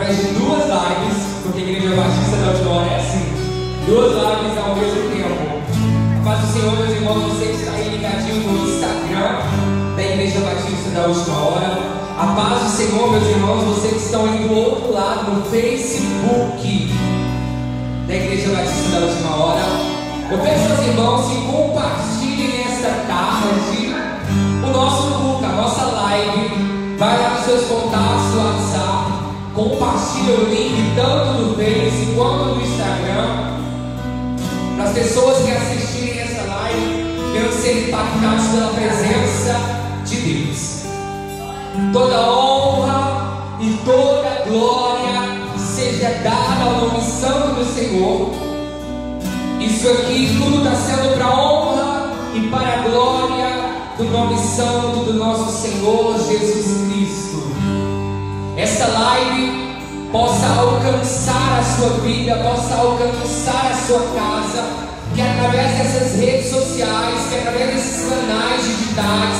através de 2 lives, porque a Igreja Batista da Última Hora é assim, 2 lives ao mesmo tempo. A paz do Senhor, meus irmãos, você que está aí ligadinho no Instagram da Igreja Batista da Última Hora. A paz do Senhor, meus irmãos, vocês que estão aí do outro lado, no Facebook da Igreja Batista da Última Hora. Eu peço aos irmãos que compartilhem nesta tarde o nosso culto, a nossa live. Vai lá nos seus contatos do WhatsApp, compartilha o link tanto no Face quanto no Instagram, para as pessoas que assistirem essa live venham ser impactados pela presença de Deus. Toda honra e toda glória seja dada ao nome santo do Senhor. Isso aqui tudo está sendo para a honra e para a glória do nome santo do nosso Senhor Jesus Cristo. Esta live possa alcançar a sua vida, possa alcançar a sua casa, que através dessas redes sociais, que através desses canais digitais,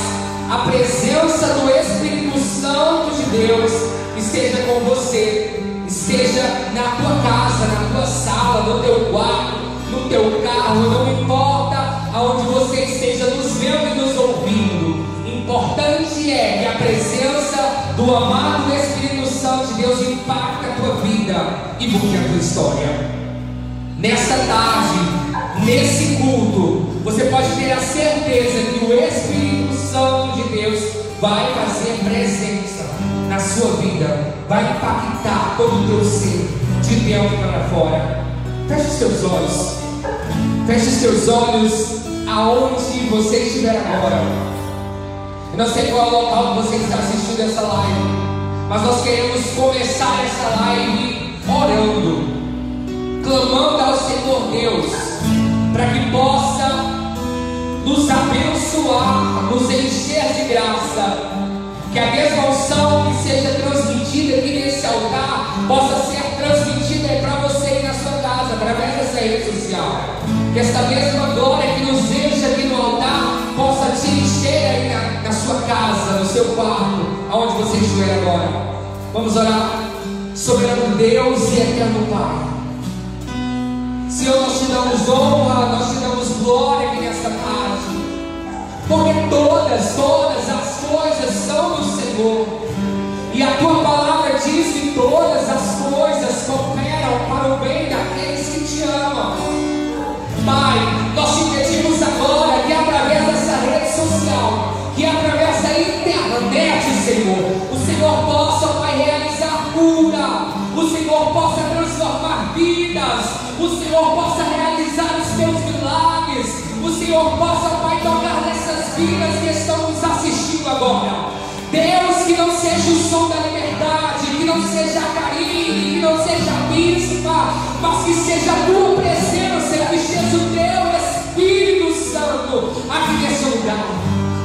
a presença do Espírito Santo de Deus esteja com você, esteja na tua casa, na tua sala, no teu quarto, no teu carro, não importa aonde você esteja nos vendo e nos ouvindo. Importante é que a presença do amado Espírito Santo de Deus impacte a tua vida e mude a tua história. Nesta tarde, nesse culto, você pode ter a certeza que o Espírito Santo de Deus vai fazer presença na sua vida, vai impactar todo o teu ser, de dentro para fora. Feche os teus olhos. Feche os teus olhos aonde você estiver agora. Eu não sei qual é o local que você está assistindo essa live, mas nós queremos começar essa live orando, clamando ao Senhor Deus, para que possa nos abençoar, nos encher de graça, que a mesma unção que seja transmitida aqui nesse altar possa ser transmitida para você aí na sua casa, através dessa rede social. Que esta mesma glória que nos enche aqui no altar possa te encher aí na sua casa, no seu quarto, aonde você estiver agora. Vamos orar. Soberano Deus e eterno Pai, Senhor, nós te damos honra, nós te damos glória aqui nesta tarde, porque todas as coisas são do Senhor, e a tua palavra diz que todas as coisas cooperam para o bem daqueles que te amam. Pai, nós te pedimos agora que através dessa rede social, que através da internet, Senhor, o Senhor possa, Pai, realizar cura, o Senhor possa transformar vidas, o Senhor possa realizar os teus milagres, o Senhor possa, Pai, tocar nessas vidas que estão nos assistindo agora. Deus, que não seja o som da liberdade, que não seja a Karine, que não seja a bispa, mas que seja a tua presença, que seja o teu Espírito Santo aqui nesse lugar.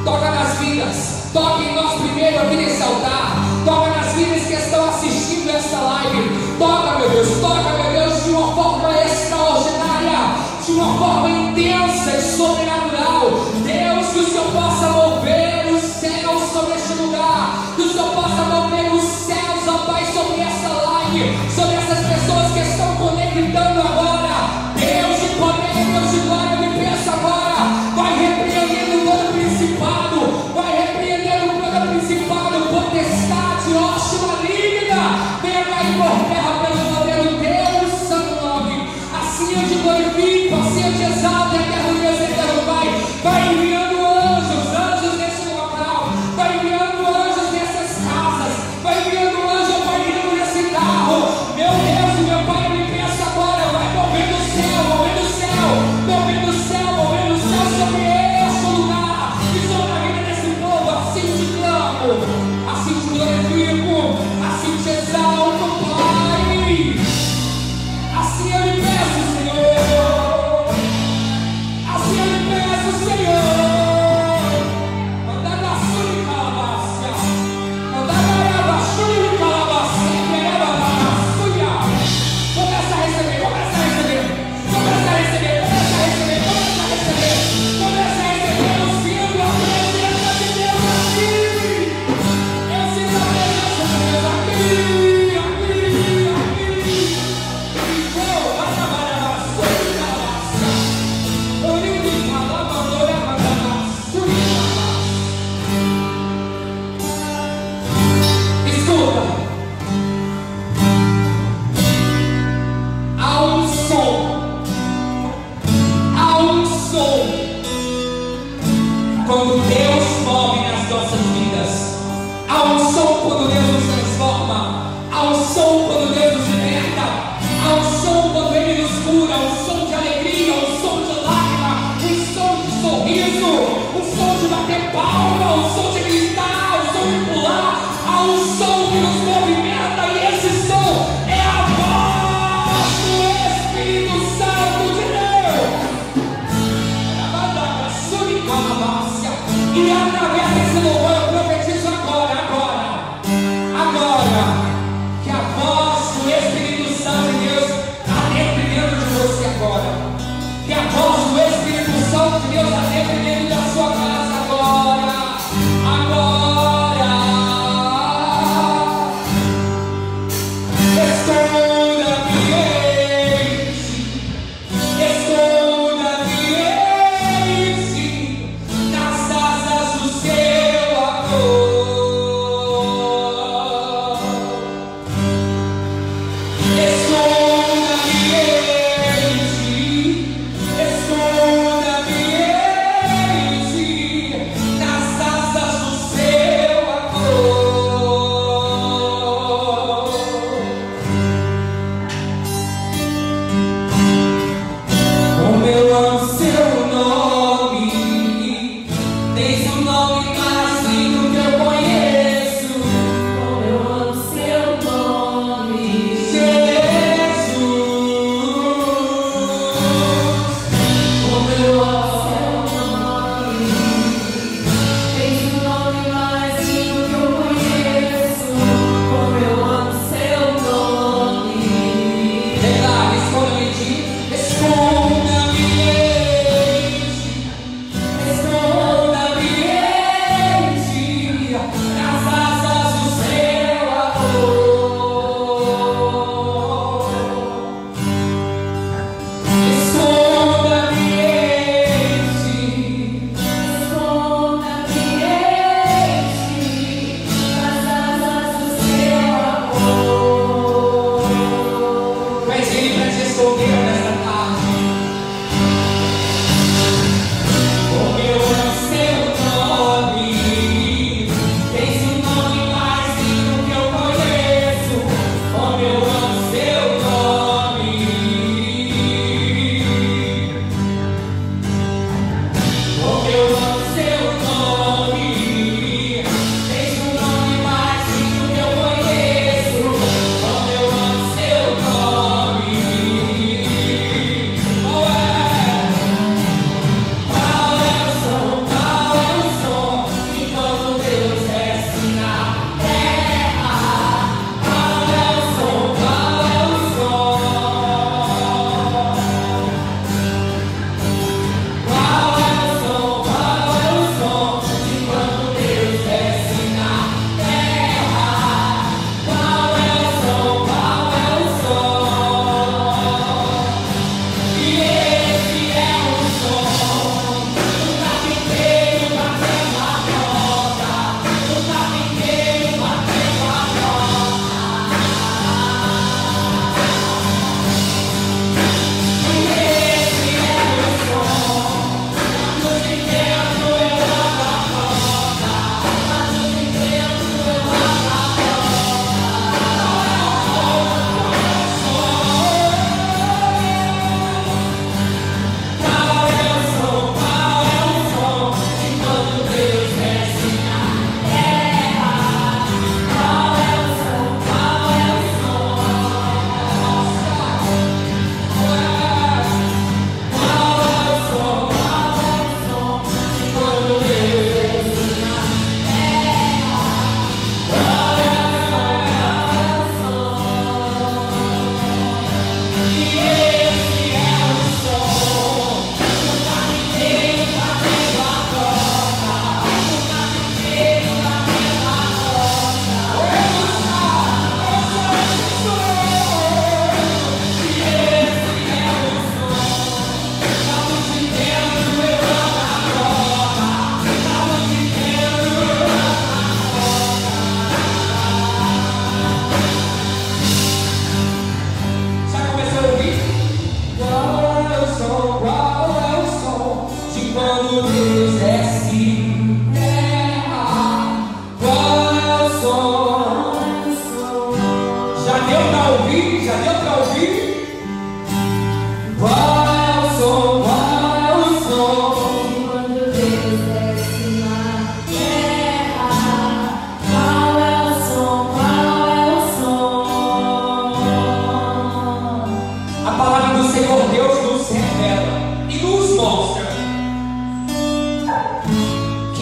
Toca nas vidas, toca em nós primeiro aqui nesse altar, toca nas vidas que estão assistindo essa live. Toca, meu Deus, de uma forma extraordinária, de uma forma intensa e sobrenatural. Deus, que o Senhor possa mover os céus sobre este lugar, que o Senhor possa mover os céus, ó Pai, sobre essa live, sobre essas pessoas que estão conectando agora. Deus de poder, Deus de glória, me peço agora, vai repreendendo todo principado, vai repreendendo todo principado, potestade, hoste maligna, venha cair por terra pelo poder do Deus santo nome. Assim eu te glorifico, assim eu te exalto, eterno Deus, eterno Pai. Vai enviando anjos nesse local, vai enviando anjos nessas casas, vai enviando anjos, vai enviando nesse carro,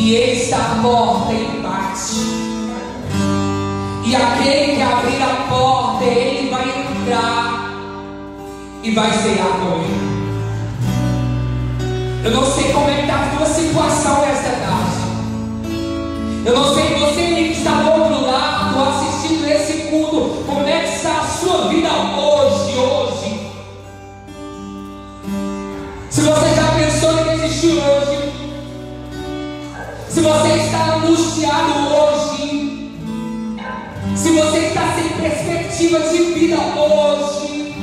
que Ele está à porta e bate. E aquele que abrir a porta, Ele vai entrar e vai cear com Ele. Eu não sei como é que está a tua situação nesta tarde. Eu não sei você que está do outro lado assistindo esse culto, como é que está a sua vida. angustiado hoje, se você está sem perspectiva de vida hoje,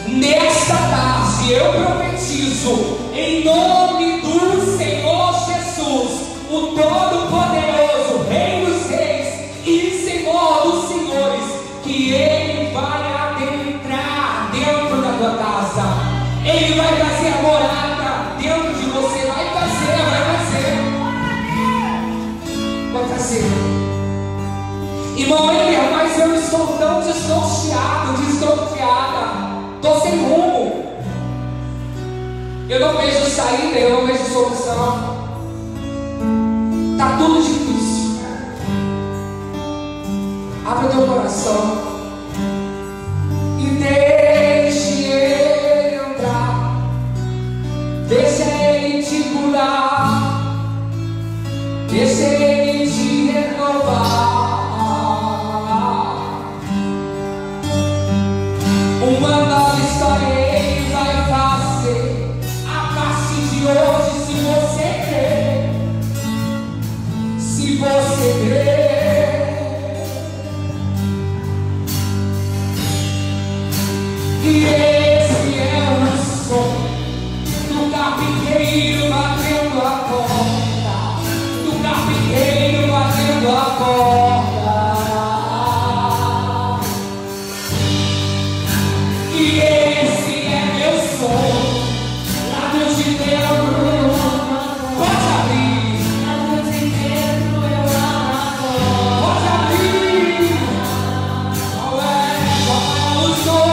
nesta tarde eu profetizo em nome do Senhor Jesus, o Todo-Poderoso, Rei dos Reis e Senhor dos Senhores, que Ele vai adentrar dentro da tua casa. Ele vai fazer a morada dentro de você. Vai fazer. Irmão Elias, mas eu estou tão desconfiado, desconfiada. Estou sem rumo. Eu não vejo saída, eu não vejo solução. Está tudo difícil. Abre o teu coração e deixe Ele entrar. Deixa Ele te curar. Deixa Ele te renovar. Uma nova história Ele vai fazer a partir de hoje, se você crer. Se você crer. E esse é o som do carpinteiro batendo a porta, do carpinteiro batendo a porta. E esse é meu som, lá de dentro, pode abrir, lá de dentro eu amo, pode abrir. Qual é o som?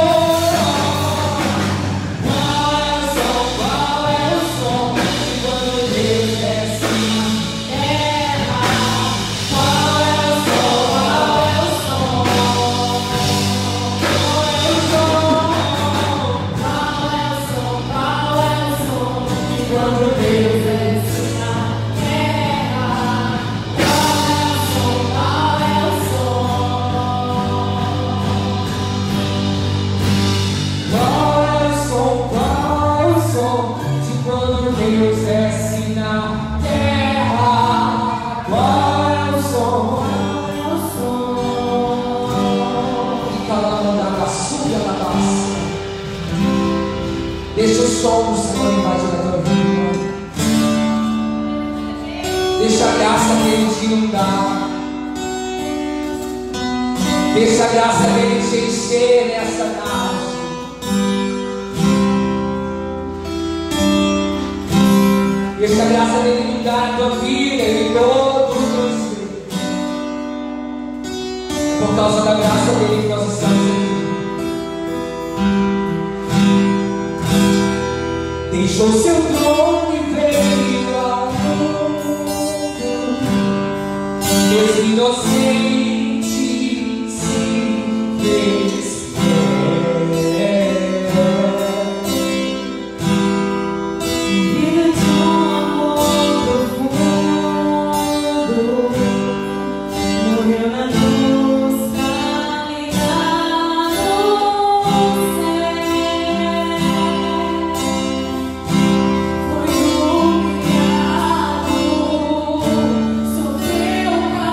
Deixa o som do Senhor invadir a tua vida. Deixa a graça dele te inundar. Deixa a graça dele te encher nessa tarde. Deixa a graça dele inundar a tua vida e todo o teu ser. É por causa da graça dele que nós estamos aqui. Deixou seu trono e veio ao mundo. Deus inocente se fez vida de um amor profundo. Morreu na luz pra me dar o céu. Foi humilhado, sofreu pra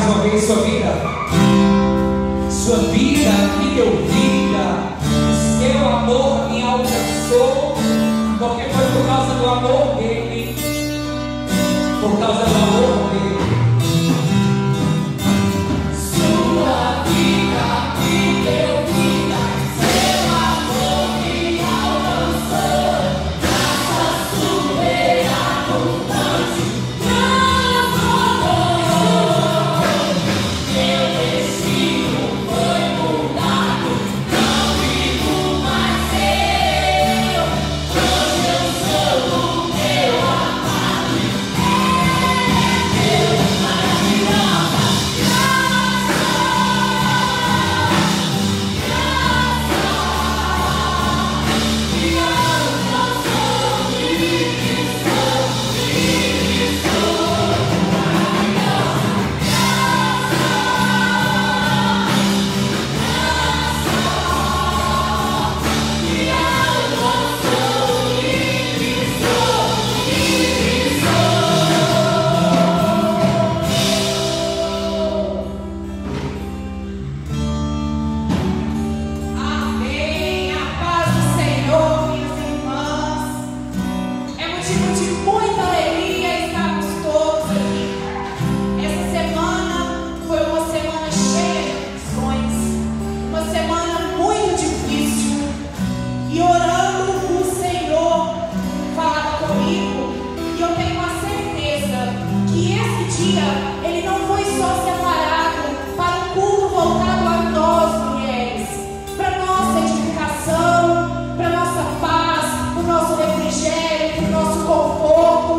mais uma vez sua vida. Sua vida me deu vida. O seu amor me alcançou. Porque foi por causa do amor dele. Por causa do amor dele. Sua vida me deu vida. Seu amor me alcançou. Graça soberana, abundante. Meu destino foi mudado. Não vivo mais eu. Hoje eu sou o meu amado. É Deus maravilhosa. Amém. A paz do Senhor, minhas irmãs. É motivo de muita alegria estarmos todos aqui. Essa semana foi uma semana cheia de aflições, uma semana muito difícil. E orando, o Senhor falava comigo. E eu tenho a certeza que esse dia ele não foi só separado para um culto voltado a nós, mulheres, para nossa edificação, para nossa paz, para o nosso refrigério, para o nosso conforto,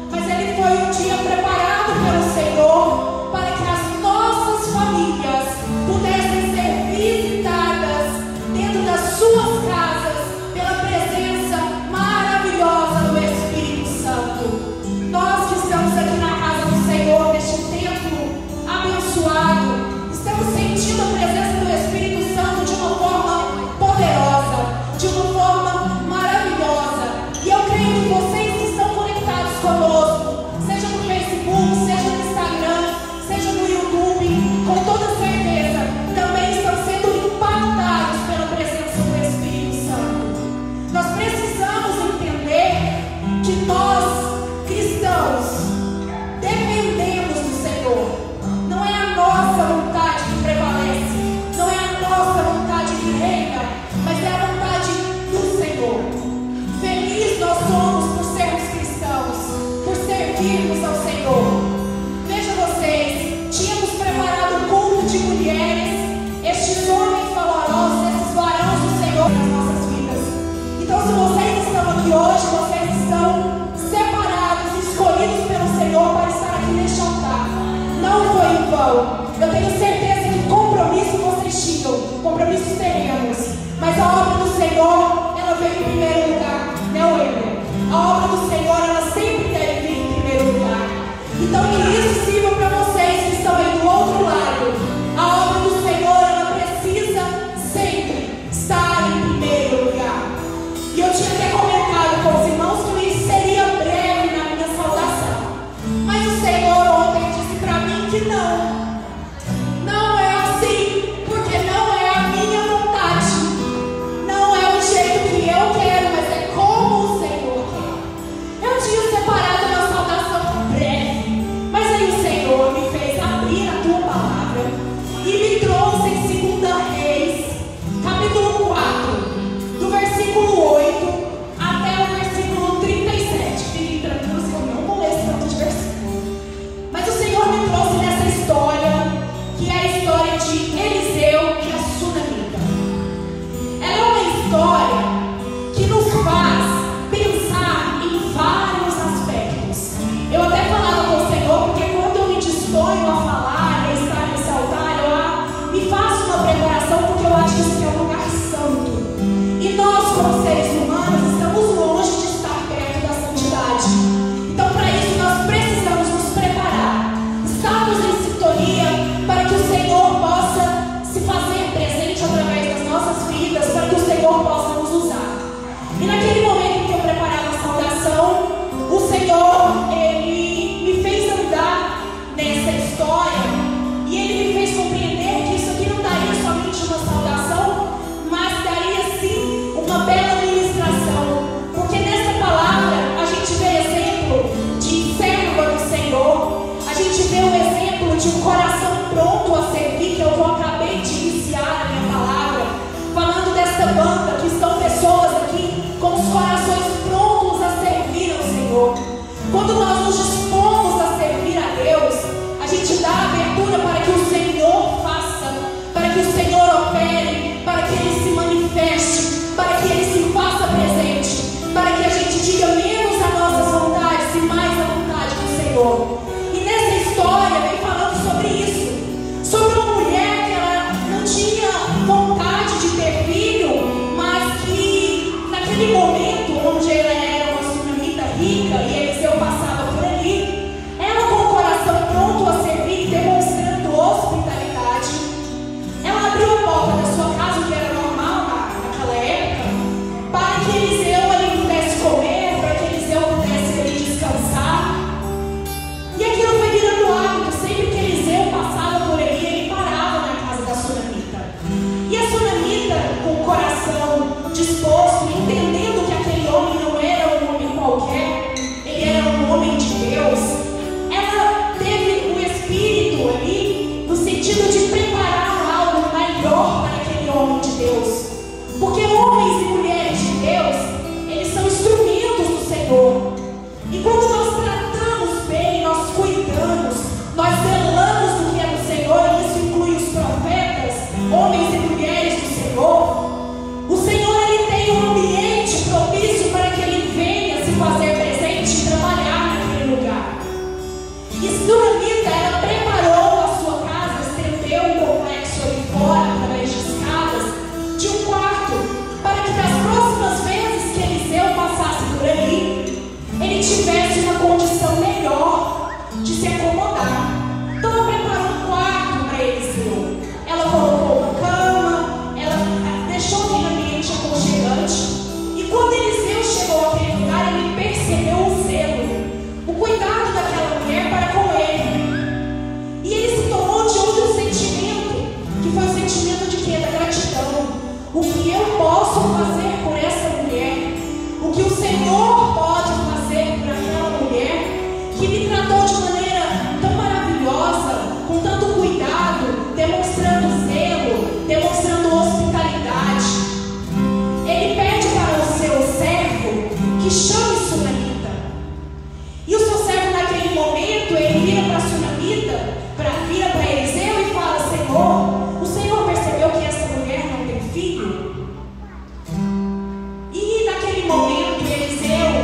mas ele foi um dia preparado pelo Senhor para que as nossas famílias pudessem ser visitadas dentro das suas casas pela presença maravilhosa do Espírito Santo. Nós que estamos aqui na casa do Senhor, neste templo abençoado, estamos sentindo a presença do Espírito Santo de uma forma poderosa, de uma forma maravilhosa. E eu creio que vocês que estão conectados conosco, seja no Facebook, seja no Instagram, seja no YouTube, com toda certeza, também estão sendo impactados pela presença do Espírito Santo. Nós precisamos entender que nós, cristãos, dependemos do Senhor. Não é a nossa vontade que prevalece, não é a nossa vontade que reina, mas é a vontade do Senhor. Feliz nós somos por sermos cristãos, por servirmos ao Senhor. Veja vocês, tínhamos preparado um culto de mulheres, estes homens valorosos, esses varões do Senhor nas nossas vidas. Então, se vocês estão aqui hoje, vocês estão separados, escolhidos pelo Senhor para estar aqui neste altar. Não foi em vão. Eu tenho certeza que compromisso vocês tinham, compromissos terrenos, mas a obra do Senhor, ela veio em primeiro lugar, não eu. A obra do Senhor, ela sempre deve vir em primeiro lugar. Então, que isso sirva para vocês que estão aí do outro lado. A obra do Senhor, ela precisa sempre estar em primeiro lugar. E eu tinha até comentado com os irmãos que eu seria breve na minha saudação, mas o Senhor ontem disse para mim que não é assim, porque não é a minha vontade, não é o jeito que eu quero, mas é como o Senhor quer. Eu tinha separado uma saudação breve, mas aí o Senhor me fez abrir a tua palavra e me trouxe em 2 Reis, capítulo 4, do versículo 8 até o versículo 37. Fiquem tranquilos que eu não vou ler esse tanto de versículo. Mas o Senhor me trouxe nessa história de um coração pronto a servir, que é o que eu acabei de iniciar a minha palavra, falando desta banda, que estão pessoas aqui com os corações prontos a servir ao Senhor. Quando nós nos dispomos a servir a Deus, a gente dá abertura para que o Senhor faça, para que o Senhor opere, para que Ele se manifeste, para que Ele se faça presente, para que a gente diga menos a nossas vontades e mais a vontade do Senhor. E nessa história vem falando sobre isso, sobre uma mulher que ela não tinha vontade de ter filho, mas que naquele momento onde ela era uma sunamita rica e Eliseu passava por ali, ela com o coração pronto a servir, demonstrando hospitalidade, ela abriu a porta da sua casa, que era normal naquela época, para que Eliseu ali pudesse comer, para que Eliseu pudesse ali descansar. E aquilo foi virando hábito. Sempre que Eliseu passava por ali, ele parava na casa da sunamita. E a sunamita, com o coração disposto, entendendo que aquele homem não era um homem qualquer, ele era um homem de Deus, ela teve o espírito ali, no sentido de preparar algo melhor para aquele homem de Deus. Porque homens e mulheres de Deus, eles são instrumentos do Senhor. E quando nós tratamos bem, nós cuidamos, nós zelamos do que é do Senhor, e isso inclui os profetas, homens e mulheres do Senhor, o Senhor ele tem um ambiente propício para que Ele venha se fazer presente e trabalhar naquele lugar. E Sunamita, ela preparou a sua casa, estendeu um complexo ali fora, através de escadas, de um quarto, para que das próximas vezes que Eliseu passasse por ali, ele tivesse uma condição melhor de se acomodar. Então ela preparou um quarto para Eliseu. Ela colocou uma cama, ela deixou aquele ambiente aconchegante. E quando Eliseu chegou àquele lugar, ele percebeu o zelo, o cuidado daquela mulher para com ele. E ele se tomou de outro sentimento, que foi o sentimento de quê? Da gratidão. O que eu posso fazer por essa mulher? O que o Senhor pode fazer por aquela mulher que me tratou de maneira tão maravilhosa, com tanto cuidado, demonstrando zelo, demonstrando hospitalidade. Ele pede para o seu servo que chame Sunamita. E o seu servo naquele momento, ele vira para Sunamita, vira para Eliseu e fala: Senhor, o Senhor percebeu que essa mulher não tem filho? E naquele momento Eliseu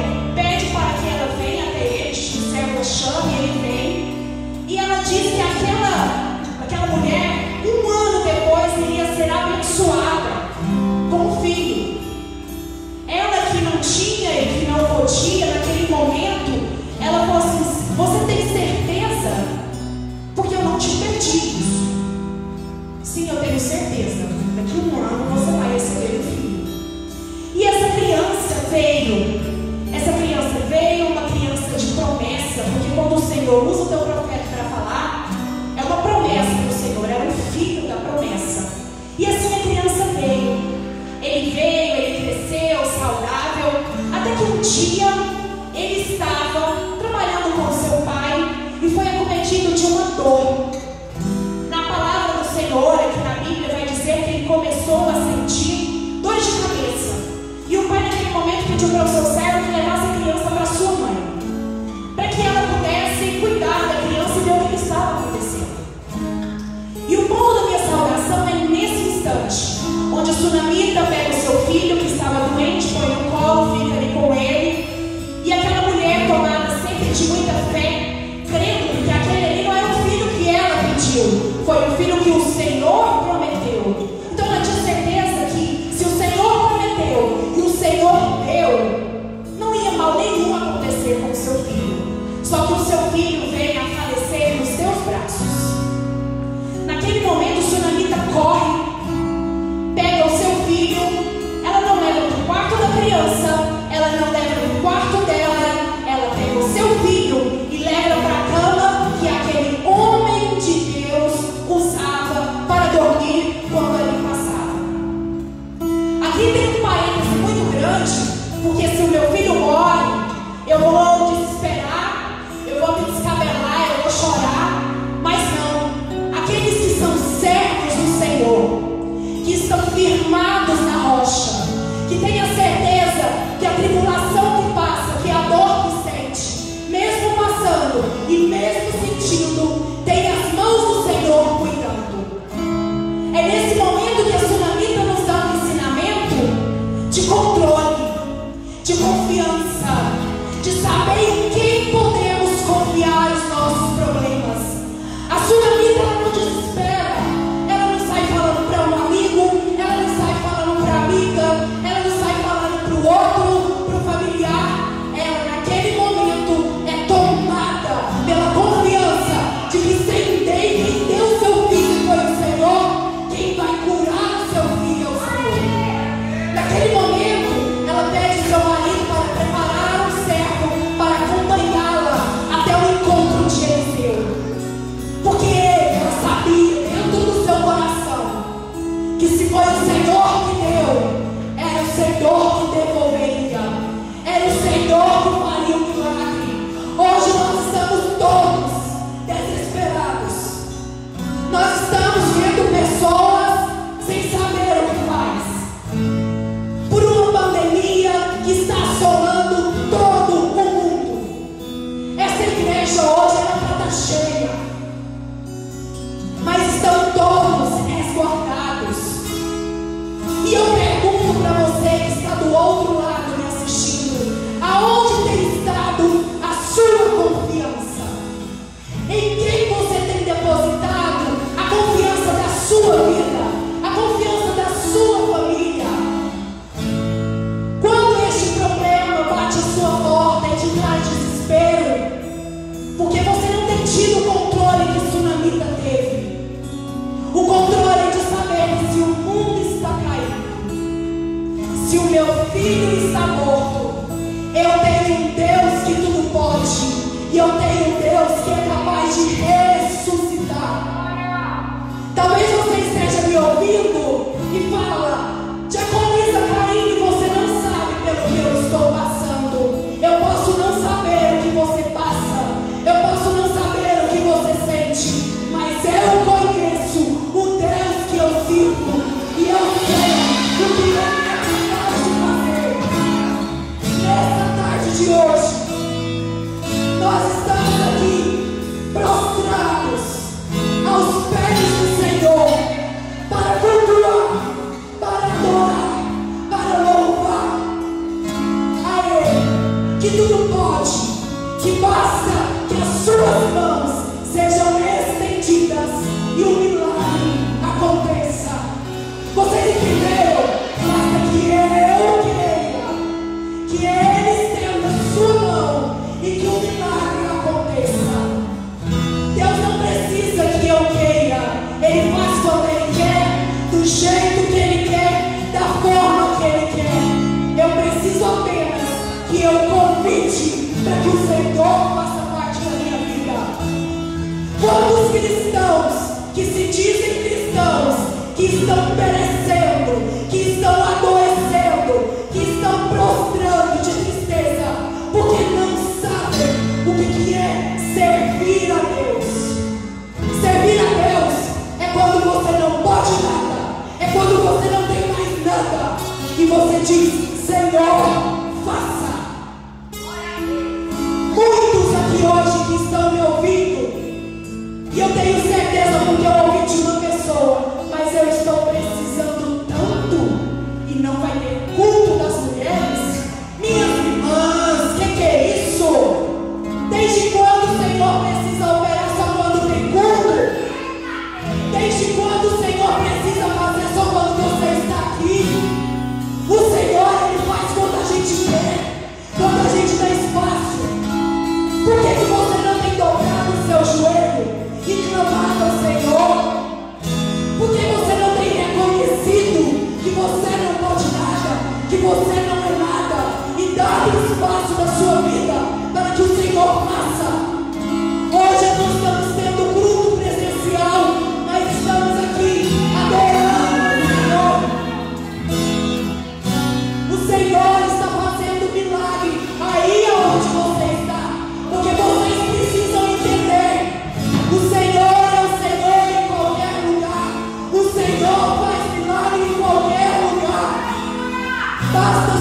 assistindo tem as mãos do Senhor cuidando. É nesse momento que a Sunamita nos dá um ensinamento de controle, de confiança, de saber em quem podemos confiar os nossos problemas. A Sunamita, ela não desespera, ela não sai falando para um amigo, ela não sai falando para a amiga, ela não sai falando para o outro, para o familiar. Ela, naquele momento, é tomada pela confiança de que quem deu seu filho foi o Senhor, quem vai curar o seu filho é o Senhor. Naquele momento, ela pede seu marido para preparar um servo para acompanhá-la até o encontro de Eliseu. Porque ela sabia dentro do seu coração que se foi o Senhor que deu, era o Senhor que devolveria, era o Senhor que faria o milagre. Hoje nós estamos todos desesperados. Nós estamos vendo pessoas sem saber o que faz, por uma pandemia que está assolando todo o mundo. Essa igreja hoje era para estar cheia, mas estão todos resguardados. E eu pergunto para você que está do outro lado me assistindo: aonde tem estado a sua confiança? Em quem você tem depositado a confiança da sua vida, a confiança da sua família? Quando este problema bate a sua porta e te traz desespero, porque você não tem tido o controle que Sunamita teve, o controle de saber que se o mundo está caindo, se o meu filho está morto, eu tenho um Deus que tudo pode, e eu tenho um Deus que é capaz de ressuscitar. Talvez você esteja me ouvindo e fala: Diaconisa Karine, você não sabe pelo que eu estou passando. Eu posso não saber o que você passa, eu posso não saber o que você sente, mas eu conheço o Deus que eu sirvo, e eu sei o que Ele é capaz de fazer. Nessa tarde de hoje, nós estamos aqui prostrados aos pés do Senhor para cultuar, para adorar, para louvar a Ele, que tudo pode, que basta que as suas mãos sejam estendidas e o milagre aconteça. Vocês entenderam? Basta que eu queira, que Ele estenda a sua mão e que o milagre aconteça. Deus não precisa que eu queira, Ele faz quando Ele quer, do jeito que Ele quer, da forma que Ele quer. Eu preciso apenas que eu convide para que o Senhor faça parte da minha vida. Quantos cristãos que se dizem cristãos, que estão perecendo, que estão adoecendo, que estão prostrando de tristeza, porque não sabem o que é servir a Deus. Servir a Deus é quando você não pode nada, é quando você não tem mais nada, e você diz: Senhor, faça. Muitos aqui hoje que estão me ouvindo, e eu tenho certeza porque eu ouvi de uma pessoa, mas eu estou precisando tanto, e não vai ter culto das mulheres. Minhas irmãs, que é isso? Desde quando o Senhor precisa operar só quando tem culto? Desde quando o Senhor precisa fazer só quando você está aqui? O Senhor, Ele faz quando a gente quer, quando a gente dá espaço. Por que você não tem dobrado o seu joelho e clamado ao Senhor? Por que você não tem reconhecido que você não pode nada, que você não é nada, e dado espaço da sua vida para que o Senhor faça? Hoje nós estamos tendo culto presencial, mas estamos aqui adorando o Senhor. O Senhor está fazendo milagre aí onde você está, porque vocês precisam entender: o Senhor é o Senhor em qualquer lugar, o Senhor faz milagre em qualquer lugar. Basta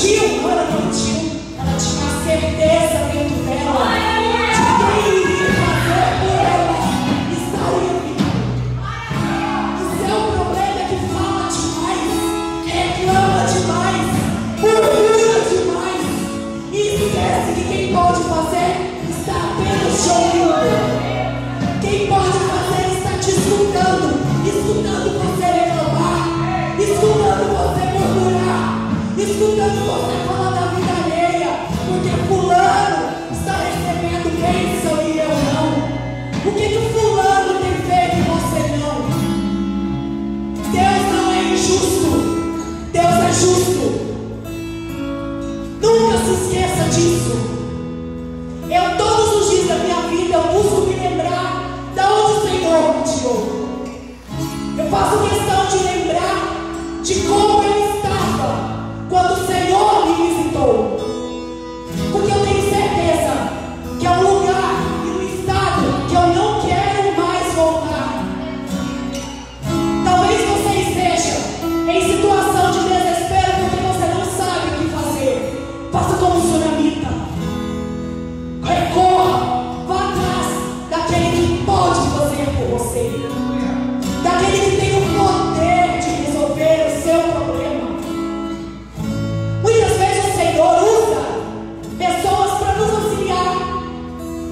infantil, não era infantil, ela tinha a certeza dentro dela de quem iria fazer por ela estaria vindo. O seu problema é que fala demais, reclama demais, murmura demais e esquece que quem pode fazer está apenas te ouvindo. Quem pode fazer está te escutando você reclamar, escutando você murmurar, escutando você falar da vida alheia, porque fulano está recebendo bênção e eu não. O que o fulano tem feito e você não? Deus não é injusto, Deus é justo. Nunca se esqueça disso. Eu todos os dias da minha vida eu busco me lembrar de onde o Senhor me tirou. Eu faço questão de lembrar de como eu estava quando o Senhor me visitou, porque eu tenho certeza que é um lugar e um estado que eu não quero mais voltar. Talvez você esteja em situação de desespero porque você não sabe o que fazer. Faça como o tsunamita. Recorra, vá atrás daquele que pode fazer por você, daquele que tem o poder de resolver o seu problema. Muitas vezes o Senhor usa pessoas para nos auxiliar.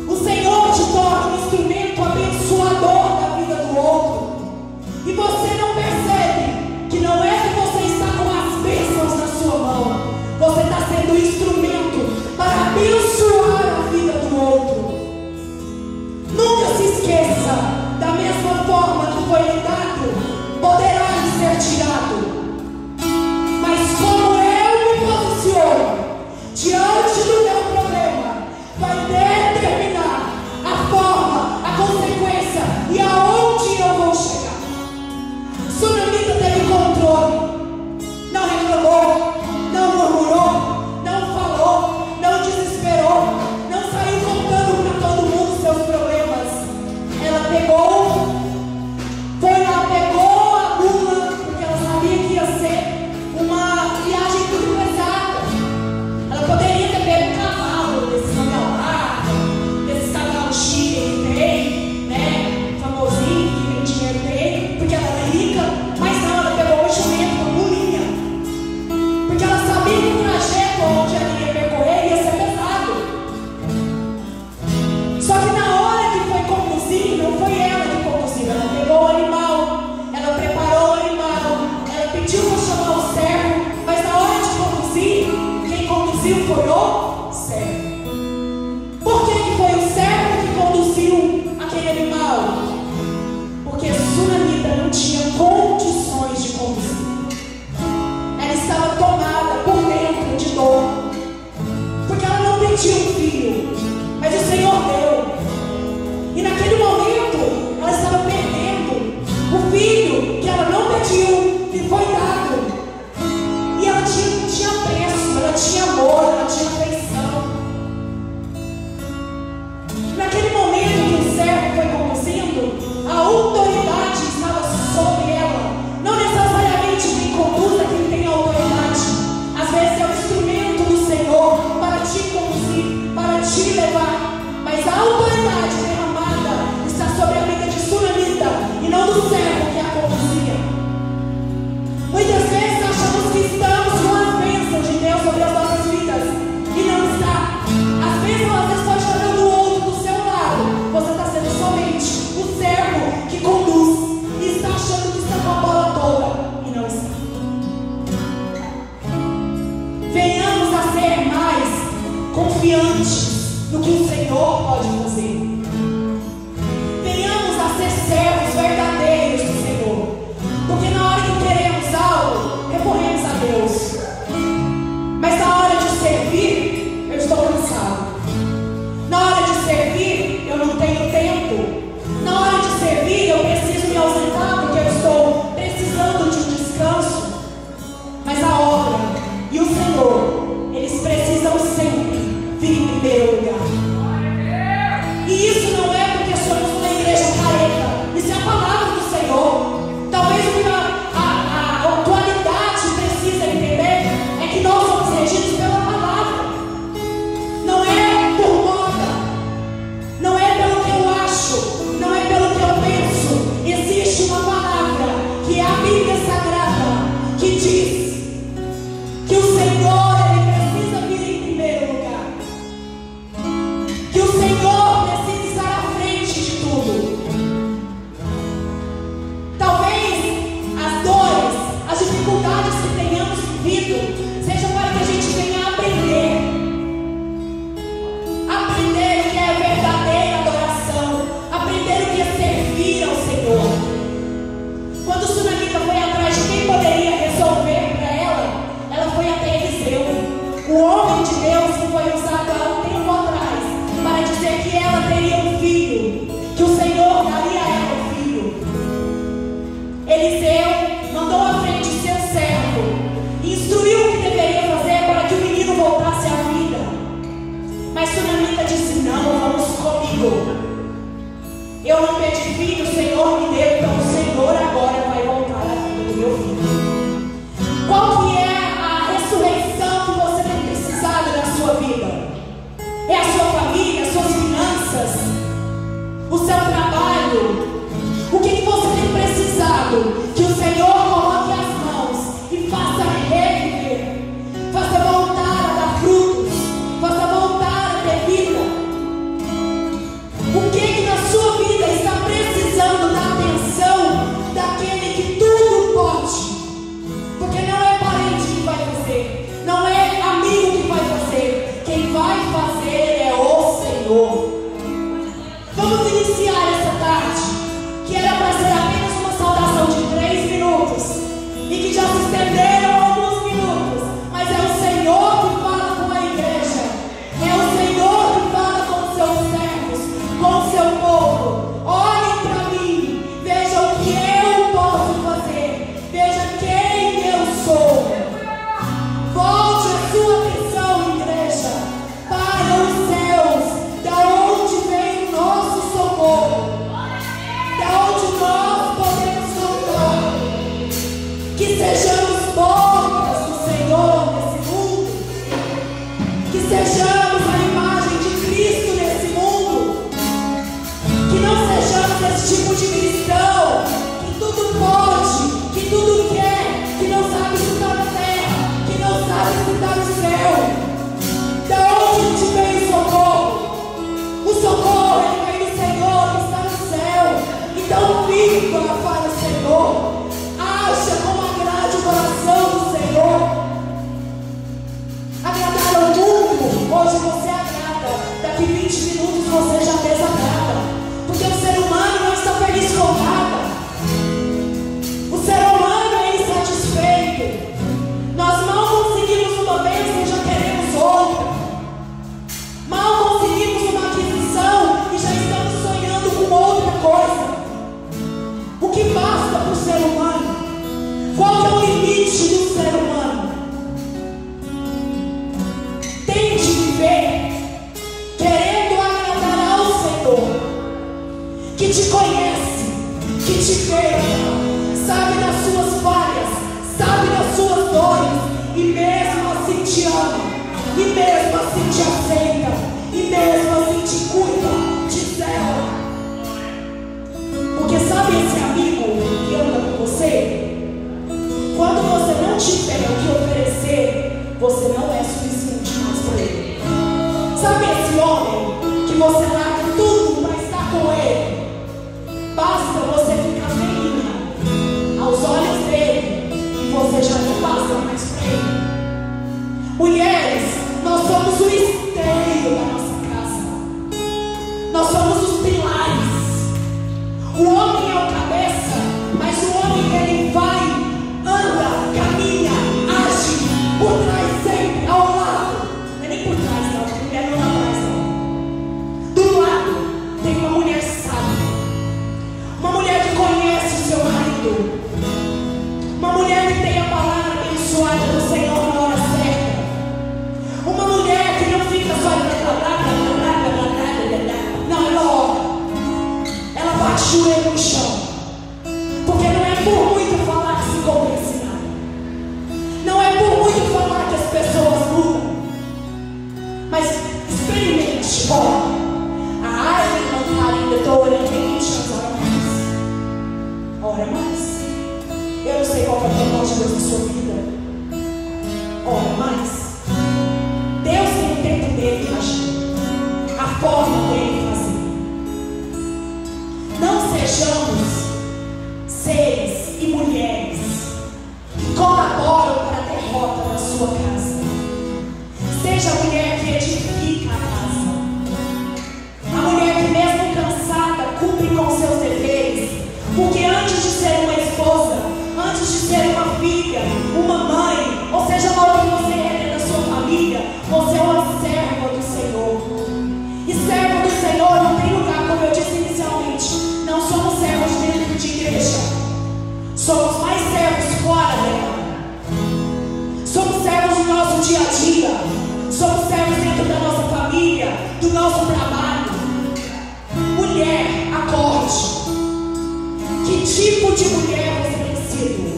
O Senhor te torna um instrumento abençoador da vida do outro, e você não percebe que não é que você está com as bênçãos na sua mão, você está sendo um instrumento para abençoar a vida do outro. Nunca se esqueça, da mesma forma que foi lhe dado, poderá lhe ser tirado. Mas como eu me posiciono diante do meu problema, vai determinar a forma, a consequência e aonde eu vou chegar. Tsunamita teve controle, não reclamou, não murmurou, não falou, não desesperou, não saiu contando para todo mundo seus problemas. Ela pegou, foi lá, pegou a mula, porque ela sabia que ia ser uma viagem muito pesada. Ela poderia ter pego um cavalo, desses camelardos, desses cavalos chiques que tem, né, famosinho, que tem dinheiro dele, porque ela era rica, mas não, ela pegou o jumento, uma mulinha, porque ela sabia que o trajeto onde ela ia percorrer ia ser pesado. Só que na hora que foi conduzir, não foi ela que conduziu, ela pegou o animal, ela preparou o animal, ela pediu para chamar o servo, mas na hora de conduzir, quem conduziu foi o servo. Por que foi o servo que conduziu aquele animal? Porque a Tsunamita não tinha condições de conduzir. Ela estava tomada por dentro de dor, porque ela não pediu um filho, mas o Senhor deu. E naquele momento ela estava perdendo o filho que ela não pediu, que foi dado. E ela tinha preço, ela tinha amor, ela tinha afeição. Naquele momento que o servo foi conduzindo, a autoridade estava sobre ela. Não necessariamente quem conduz é quem tem autoridade. Às vezes é o instrumento do Senhor para te conduzir, para te levar. Mas a autoridade derramada está sobre a vida de Tsunamita e não do servo que a conduzia. Muitas vezes achamos que estamos com as bênçãos de Deus sobre as nossas vidas e não está. Às vezes você pode estar dando o outro do seu lado, você está sendo somente o servo que conduz e está achando que está com a bola toda e não está. Venhamos a ser mais confiantes no que o Senhor pode fazer. Venhamos a ser servos verdadeiros do Senhor, porque na hora que queremos algo, recorremos a Deus, mas na hora de servir, eu estou cansado. Na hora de servir, eu não tenho tempo. Na hora de servir, eu preciso me ausentar porque eu estou precisando de um descanso. Mas a obra e o Senhor, eles precisam sempre vir em primeiro lugar. E Quando Sunamita foi atrás de quem poderia resolver para ela, ela foi até Eliseu, o homem de Deus que foi usado há um tempo atrás para dizer que ela teria um filho, que o Senhor daria a ela um filho. Eliseu mandou à frente seu servo, instruiu o que deveria fazer para que o menino voltasse à vida. Mas Sunamita disse: não, vamos comigo. Eu não pedi filho, o Senhor me deu, então o Senhor agora vai voltar à vida do meu filho. Qual que é a ressurreição que você tem precisado na sua vida? É a sua família, as suas finanças, o seu trabalho? O que você tem precisado? Que o Senhor coloque as mãos e faça reviver, faça voltar a dar frutos, faça voltar a ter vida. O que na sua vida está precisando da atenção daquele que tudo pode? Porque não é parente que vai fazer, não é amigo que vai fazer, quem vai fazer é o Senhor. Vamos iniciar essa tarde, que era para ser apenas uma saudação de 3 minutos e que já se estenderam alguns minutos, mas é o Senhor que fala com a igreja, é o Senhor que fala com os seus servos, com o seu povo. Olhem para mim, vejam o que eu posso fazer, veja quem eu sou. Volte a sua atenção, igreja, para os céus, da onde vem o nosso socorro, da onde nós podemos contar. Que sejamos bocas do Senhor nesse mundo, que sejamos a imagem de Cristo nesse mundo, que não sejamos esse tipo de cristão que tudo pode, que tudo quer, que não sabe se está na terra, que não sabe se está no céu. Da onde te vem o socorro? O socorro ele vem do Senhor que está no céu. Então viva para o Senhor, acha como agrade o coração do Senhor. Agradar ao mundo, hoje você agrada, daqui 20 minutos você já desagrada, porque o ser humano não está feliz com nada, o ser humano é insatisfeito. Nós mal conseguimos uma bênção e já queremos outra, mal conseguimos uma aquisição e já estamos sonhando com outra coisa. O que basta para o ser humano? Qual é o limite do ser humano? Tente viver querendo agradar ao Senhor, que te conhece, que te vê, sabe das suas falhas, sabe das suas dores, e mesmo assim te ama, e mesmo assim te aceita, e mesmo assim te cuida, te zela. Porque sabe esse amigo que anda com você? Quando você não tiver o que oferecer, você não é suficiente mais para ele. Sabe esse homem que você larga tudo para estar com ele? Basta você ficar feinha aos olhos dele e você já não basta mais para ele. Mulheres, nós somos o esteio da nossa casa. Nós somos os pilares. O homem é o cabeça, mas o homem ele vai, anda, caminha, age por trás sempre, ao lado. Não é nem por trás não, a mulher não dá atrás não. Do lado tem uma mulher sábia, uma mulher que conhece o seu marido, uma mulher que tem a palavra abençoada do Senhor na hora certa, uma mulher que não fica só não, ela ora, ela bate o joelho no chão, porque não é por muito falar que se convence nada, não é por muito falar que as pessoas mudam, mas experimente, ora. A árvore não está ainda, estou orando em 20 anos, ora mais. Eu não sei qual é o propósito de Deus na sua vida, ora mais. Deus tem o tempo dele de agir, a forma dele de fazer. Não sejamos seres e mulheres que colaboram para a derrota da sua casa. Seja a mulher que edifica a casa, a mulher que mesmo cansada cumpre com seus deveres, porque antes de ser uma esposa fora dela. Somos servos do nosso dia a dia. Somos servos dentro da nossa família, do nosso trabalho. Mulher, acorde. Que tipo de mulher você tem sido?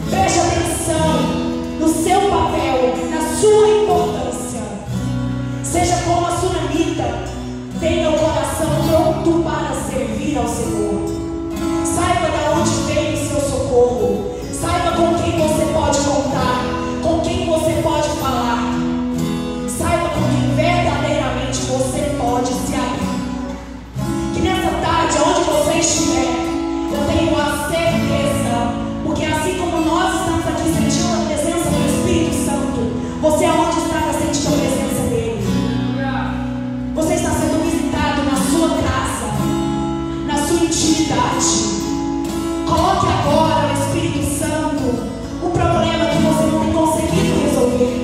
Preste atenção no seu papel, na sua importância. Seja como a sunamita, tenha o coração pronto para servir ao Senhor. Saiba de onde vem o seu socorro. Saiba com quem você pode contar, com quem você pode falar. Saiba com quem verdadeiramente você pode se abrir. Que nessa tarde, onde você estiver, eu tenho a certeza, porque assim como nós estamos aqui sentindo a presença do Espírito Santo, você aonde está sentindo a presença dele. Você está sendo visitado na sua casa, na sua intimidade. Coloque agora no Espírito Santo o problema que você não tem conseguido resolver.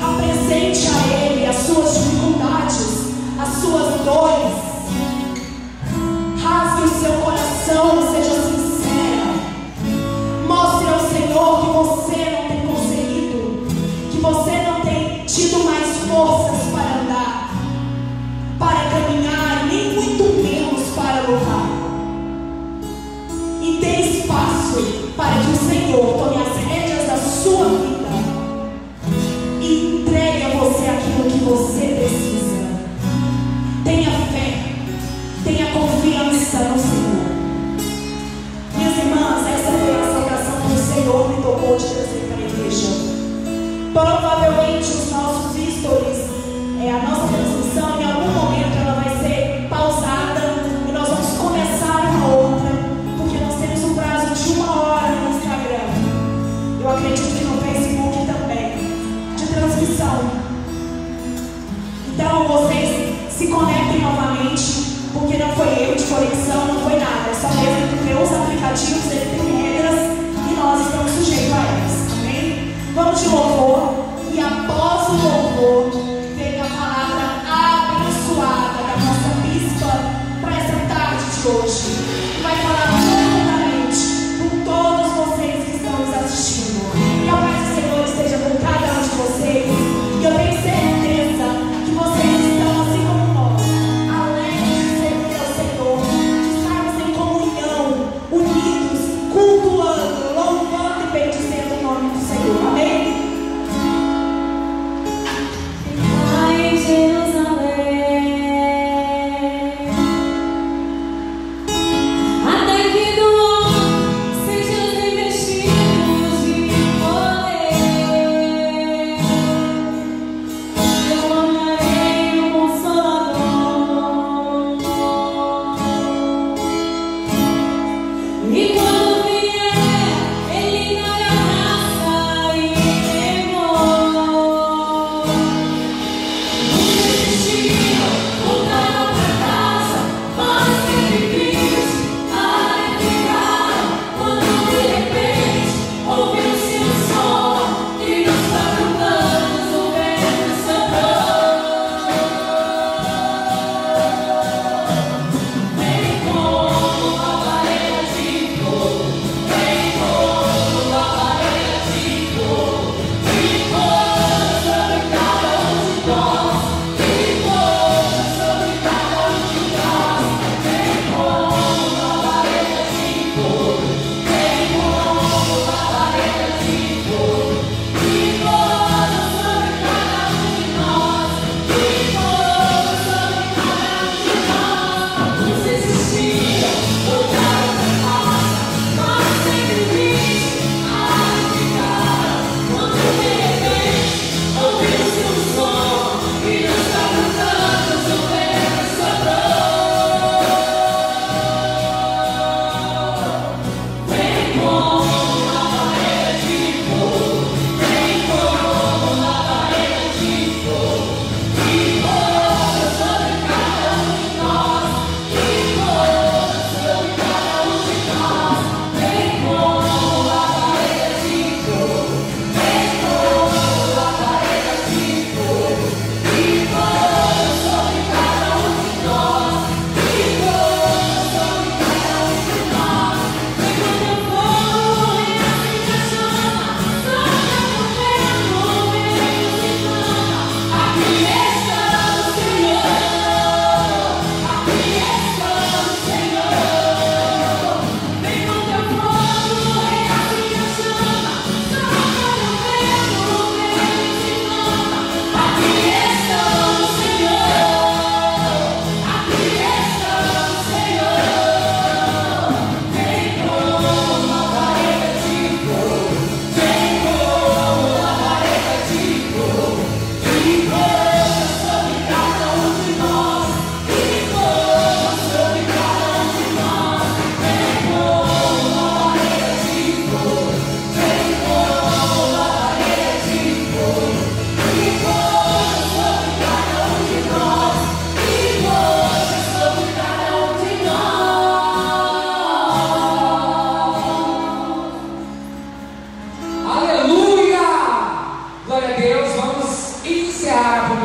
Apresente a Ele as suas dificuldades, as suas dores. Rasgue o seu coração, seja sincera. Mostre ao Senhor que você não tem conseguido, que você não tem tido mais forças para andar, para caminhar, nem muito menos para louvar. E dê espaço para que o Senhor tome as rédeas da sua vida e entregue a você aquilo que você precisa. Tenha fé, tenha confiança no Senhor. Minhas irmãs, essa foi a saudação que o Senhor me tocou de trazer para a igreja. Provavelmente os nossos stories, a nossa transmissão, em algum momento ela vai ser pausada e nós vamos começar uma outra, porque nós temos um prazo de 1 hora no Instagram. Eu acredito que no Facebook também, de transmissão. Então vocês se conectem novamente, porque não foi erro de conexão, não foi nada. É só mesmo porque os aplicativos eles têm regras e nós estamos sujeitos a elas. Amém? Vamos de louvor, e após o louvor vem a palavra abençoada da nossa bispa para essa tarde de hoje. Vai falar profundamente com todos vocês que estão nos assistindo. E a paz do Senhor esteja com cada um de vocês. E eu tenho certeza que vocês estão assim como nós, alegres de servir ao Senhor, de estarmos em comunhão, unidos, com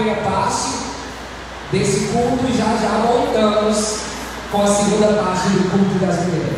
primeira parte desse culto e já voltamos com a segunda parte do culto das mulheres.